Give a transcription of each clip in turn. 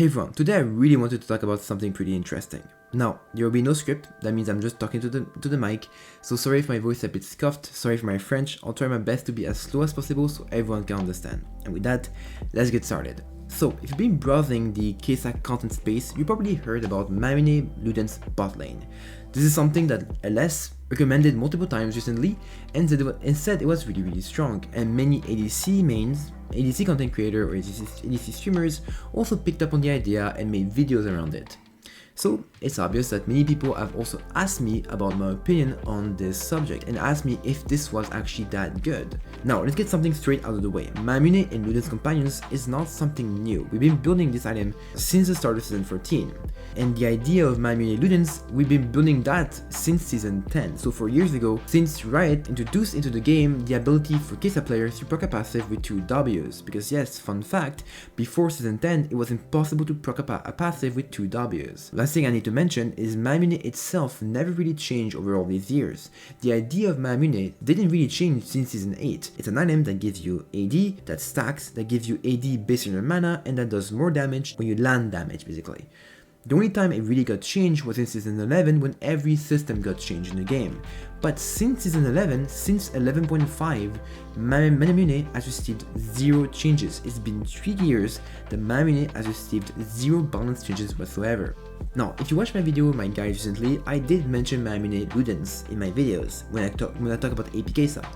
Hey everyone, today I really wanted to talk about something pretty interesting. Now, there will be no script, that means I'm just talking to the mic, so sorry if my voice is a bit scuffed, sorry for my French, I'll try my best to be as slow as possible so everyone can understand. And with that, let's get started. So, if you've been browsing the KAISA content space, you probably heard about Manamune Luden's bot lane. This is something that LS recommended multiple times recently and said it was really strong, and many ADC mains, ADC content creator or ADC streamers also picked up on the idea and made videos around it. So it's obvious that many people have also asked me about my opinion on this subject and asked me if this was actually that good. Now let's get something straight out of the way. Manamune and Luden's companions is not something new. We've been building this item since the start of season 14. And the idea of Manamune Luden's, we've been building that since season 10. So 4 years ago, since Riot introduced into the game the ability for KAISA players to proc a passive with 2 Ws. Because yes, fun fact, before season 10 it was impossible to proc a passive with 2 Ws. Last thing I need to mention is Manamune itself never really changed over all these years. The idea of Manamune didn't really change since season 8. It's an item that gives you AD, that stacks, that gives you AD based on your mana, and that does more damage when you land damage basically. The only time it really got changed was in season 11 when every system got changed in the game. But since season 11, since 11.5, Manamune has received 0 changes. It's been 3 years that Manamune has received 0 balance changes whatsoever. Now, if you watched my video with my guys recently, I did mention Manamune Luden's in my videos when I talk about AP KAISA.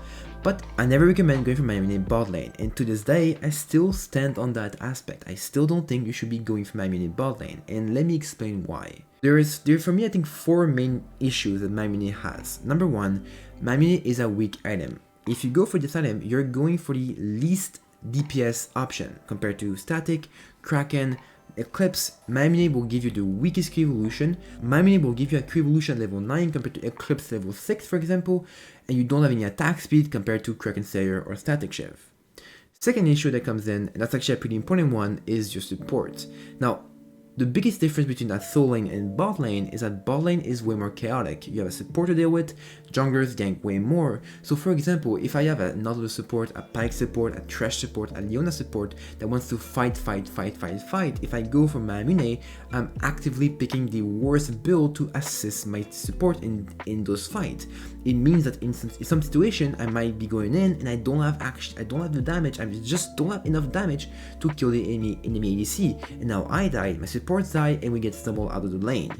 But I never recommend going for Manamune bot lane, and to this day, I still stand on that aspect. I still don't think you should be going for Manamune bot lane, and let me explain why. There are for me I think 4 main issues that Manamune has. Number 1, Manamune is a weak item. If you go for this item, you're going for the least DPS option compared to Static, Kraken, Eclipse. Manamune will give you the weakest Q evolution. Manamune will give you a Q evolution level 9 compared to Eclipse level 6 for example, and you don't have any attack speed compared to Kraken Slayer or Static Shiv. Second issue that comes in, and that's actually a pretty important one, is your support. Now, the biggest difference between that solo lane and bot lane is that bot lane is way more chaotic. You have a support to deal with, junglers gank way more. So for example, if I have a Nautilus support, a Pyke support, a Thresh support, a Leona support that wants to fight, if I go for Manamune, I'm actively picking the worst build to assist my support in those fights. It means that in some situation I might be going in and I don't have the damage, I just don't have enough damage to kill the enemy ADC, and now I die, my supports die, and we get stumbled out of the lane,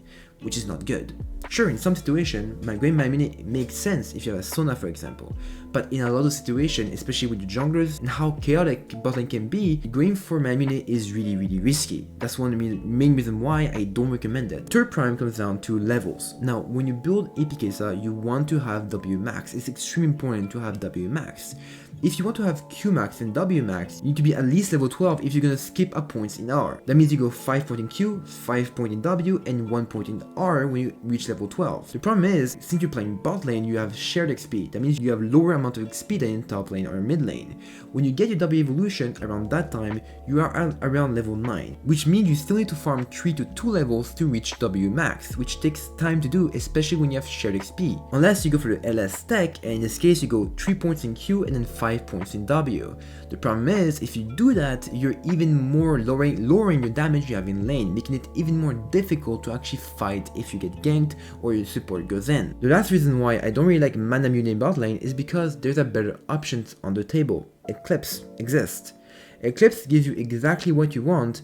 which is not good. Sure, in some situation, going Manamune makes sense if you have a Sona for example, but in a lot of situations, especially with the junglers and how chaotic botlane can be, going for Manamune is really risky. That's one of the main reasons why I don't recommend it. Third prime comes down to levels. Now, when you build AP KAISA, you want to have W max. It's extremely important to have W max. If you want to have Q max and W max, you need to be at least level 12 if you're gonna skip up points in R. That means you go 5 point in Q, 5 point in W, and 1 point in R when you reach level 12. The problem is, since you're playing bot lane, you have shared XP. That means you have lower amount of XP than in top lane or mid lane. When you get your W evolution around that time, you are around level 9, which means you still need to farm 3 to 2 levels to reach W max, which takes time to do, especially when you have shared XP. Unless you go for the LS stack, and in this case you go 3 points in Q and then 5 points in W. The problem is, if you do that, you're even more lowering your damage you have in lane, making it even more difficult to actually fight if you get ganked or your support goes in. The last reason why I don't really like Manamune bot lane is because there's a better options on the table. Eclipse exists. Eclipse gives you exactly what you want,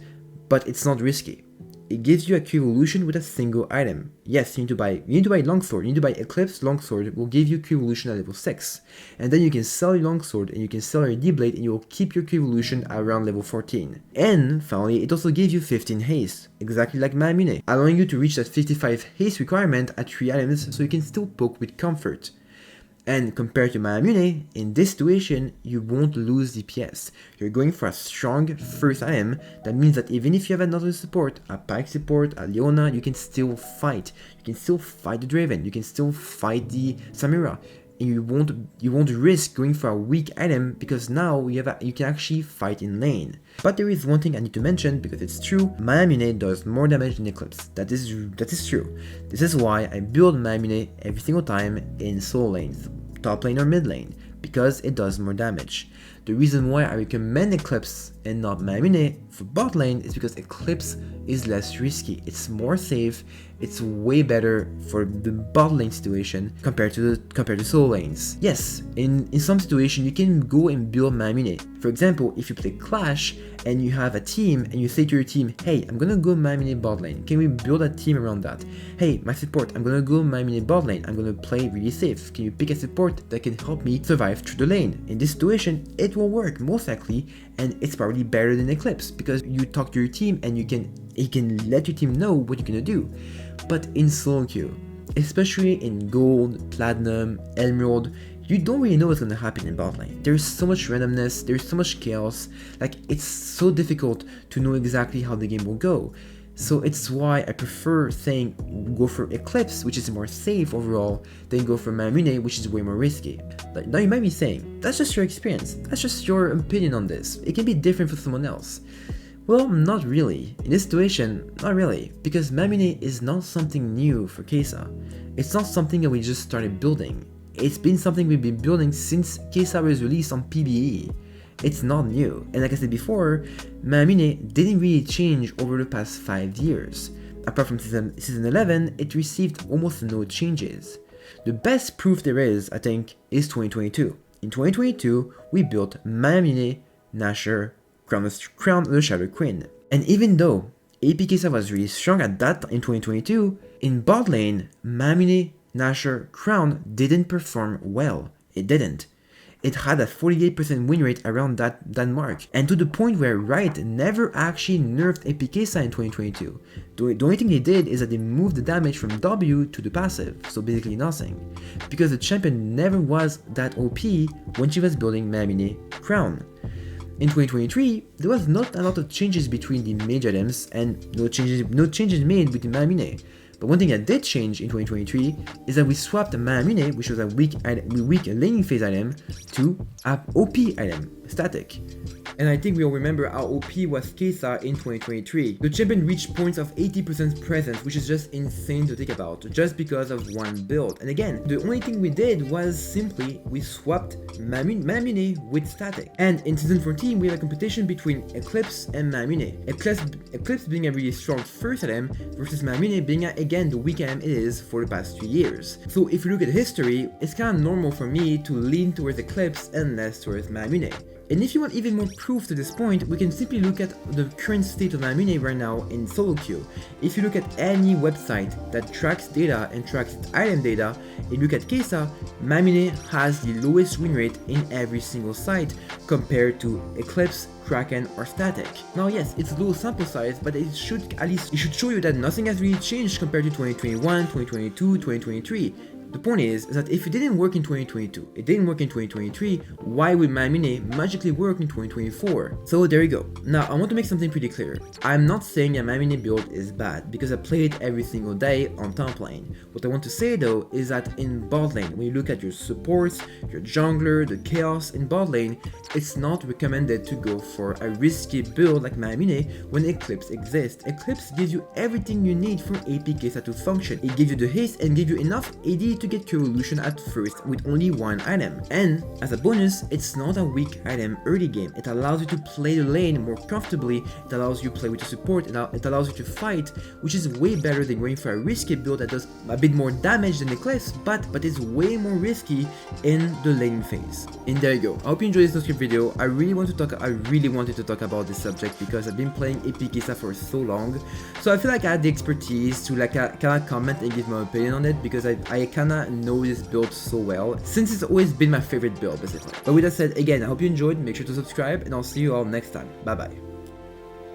but it's not risky. It gives you a Q evolution with a single item. Yes, you need to buy Longsword. You need to buy Eclipse Longsword will give you Q evolution at level 6. And then you can sell your Longsword and you can sell your D-Blade and you will keep your Q evolution around level 14. And finally, it also gives you 15 haste, exactly like Manamune, allowing you to reach that 55 haste requirement at 3 items so you can still poke with comfort. And compared to Manamune, in this situation, you won't lose DPS. You're going for a strong first item. That means that even if you have another support, a Pyke support, a Leona, you can still fight. You can still fight the Draven. You can still fight the Samira. And you won't risk going for a weak item because now you can actually fight in lane. But there is one thing I need to mention because it's true. Manamune does more damage than Eclipse. That is true. This is why I build Manamune every single time in solo lanes, top lane or mid lane, because it does more damage. The reason why I recommend Eclipse and not Manamune for bot lane is because Eclipse is less risky. It's more safe. It's way better for the bot lane situation compared to solo lanes. Yes, in some situation you can go and build Manamune. For example, if you play Clash and you have a team and you say to your team, hey, I'm gonna go Manamune bot lane. Can we build a team around that? Hey, my support, I'm gonna go Manamune bot lane. I'm gonna play really safe. Can you pick a support that can help me survive through the lane? In this situation, it will work most likely, and it's probably better than Eclipse because you talk to your team and you can let your team know what you're gonna do. But in Solu Queue, especially in Gold, Platinum, Emerald, you don't really know what's gonna happen in bot lane. There's so much randomness, there's so much chaos, like it's so difficult to know exactly how the game will go. So it's why I prefer saying go for Eclipse, which is more safe overall, than go for Manamune, which is way more risky. Now you might be saying, that's just your experience, that's just your opinion on this, it can be different for someone else. Well, not really. In this situation, not really, because Manamune is not something new for KAISA. It's not something that we just started building. It's been something we've been building since KAISA was released on PBE. It's not new, and like I said before, Manamune didn't really change over the past 5 years. Apart from season 11, it received almost no changes. The best proof there is, I think, is 2022. In 2022, we built Manamune, Nashor, Crown the Shadow Queen. And even though AP KAISA was really strong at that in 2022, in bot lane, Manamune, Nashor, Crown didn't perform well. It didn't. It had a 48% win rate around that mark, and to the point where Riot never actually nerfed AP KAISA in 2022. The only thing they did is that they moved the damage from W to the passive, so basically nothing, because the champion never was that OP when she was building Manamune Crown. In 2023, there was not a lot of changes between the mage items and no changes made with the Manamune. But one thing that did change in 2023 is that we swapped the Manamune, which was a weak laning phase item, to an OP item, static. And I think we all remember how OP was KAISA in 2023. The champion reached points of 80% presence, which is just insane to think about, just because of one build. And again, the only thing we did was simply we swapped Manamune with static. And in season 14, we had a competition between Eclipse and Manamune. Eclipse being a really strong first item versus Manamune being again the weak item it is for the past 3 years. So if you look at history, it's kind of normal for me to lean towards Eclipse and less towards Manamune. And if you want even more proof to this point, we can simply look at the current state of Manamune right now in Solu Queue. If you look at any website that tracks data and tracks its item data, and look at KAISA, Manamune has the lowest win rate in every single site compared to Eclipse, Kraken, or Static. Now yes, it's low sample size, but it should show you that nothing has really changed compared to 2021, 2022, 2023. The point is that if it didn't work in 2022, it didn't work in 2023, why would Manamune magically work in 2024? So there you go. Now I want to make something pretty clear. I'm not saying that Manamune build is bad, because I play it every single day on top lane. What I want to say though is that in bot lane, when you look at your supports, your jungler, the chaos in bot lane, it's not recommended to go for a risky build like Manamune when Eclipse exists. Eclipse gives you everything you need for AP KAISA to function. It gives you the haste and gives you enough AD to get your evolution at first with only one item. And as a bonus, it's not a weak item early game. It allows you to play the lane more comfortably, it allows you to play with your support, and it allows you to fight, which is way better than going for a risky build that does a bit more damage than Eclipse, but is way more risky in the laning phase. And there you go. I hope you enjoyed this no script video. I really wanted to talk about this subject because I've been playing AP KAISA for so long. So I feel like I had the expertise to kind of comment and give my opinion on it, because I kind of know this build so well, since it's always been my favorite build basically. But with that said, again, I hope you enjoyed, make sure to subscribe, and I'll see you all next time. Bye bye.